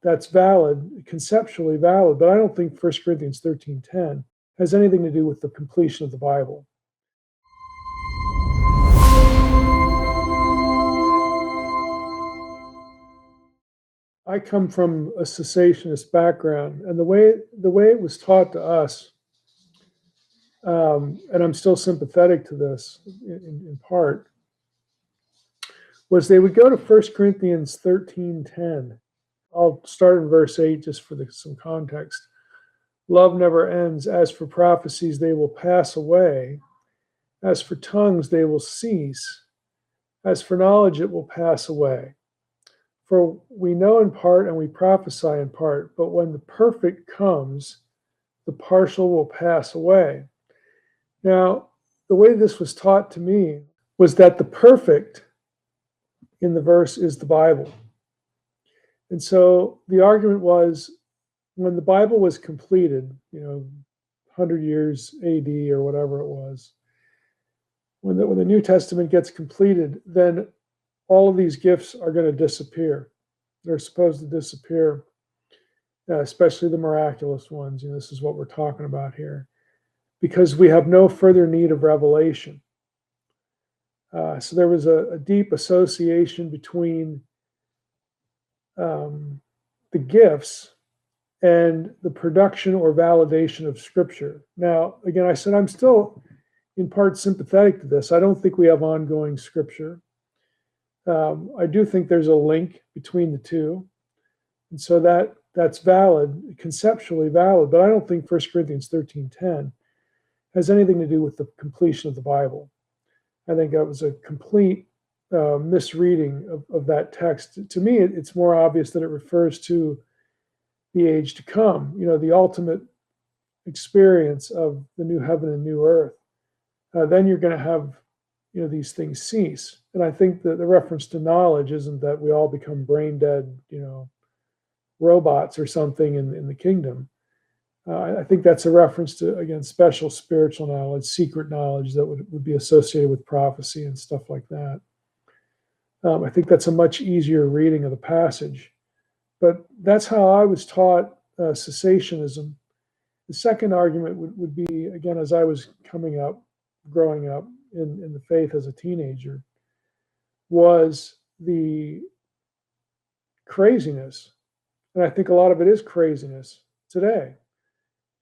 that's valid, conceptually valid, but I don't think 1 Corinthians 13:10 has anything to do with the completion of the Bible. I come from a cessationist background, and the way it was taught to us, and I'm still sympathetic to this in part, was they would go to 1 Corinthians 13:10. I'll start in verse 8 just for some context. Love never ends. As for prophecies, they will pass away. As for tongues, they will cease. As for knowledge, it will pass away. For we know in part and we prophesy in part, but when the perfect comes, the partial will pass away. Now, the way this was taught to me was that the perfect in the verse is the Bible. And so the argument was, when the Bible was completed, 100 years AD or whatever it was, when the New Testament gets completed, then all of these gifts are going to disappear. They're supposed to disappear, especially the miraculous ones. This is what we're talking about here, because we have no further need of revelation. So there was a deep association between the gifts and the production or validation of Scripture. Now, again, I said I'm still in part sympathetic to this. I don't think we have ongoing Scripture. I do think there's a link between the two, and so that's valid, conceptually valid, but I don't think 1 Corinthians 13:10 has anything to do with the completion of the Bible. I think that was a complete misreading of that text. To me, it's more obvious that it refers to the age to come, the ultimate experience of the new heaven and new earth. Then you're going to have, these things cease. And I think that the reference to knowledge isn't that we all become brain dead, robots or something in the kingdom. I think that's a reference to, again, special spiritual knowledge, secret knowledge that would be associated with prophecy and stuff like that. I think that's a much easier reading of the passage. But that's how I was taught cessationism. The second argument would be, again, as I was growing up in the faith as a teenager, was the craziness, and I think a lot of it is craziness today,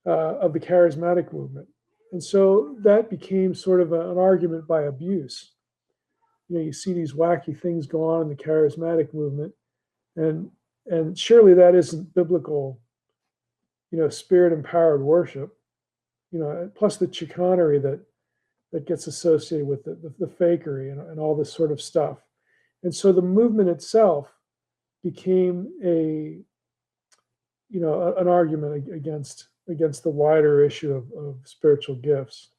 of the charismatic movement. And so that became sort of an argument by abuse. You see these wacky things go on in the charismatic movement, and surely that isn't biblical, spirit-empowered worship, plus the chicanery that gets associated with the fakery and all this sort of stuff. And so the movement itself became an argument against the wider issue of spiritual gifts.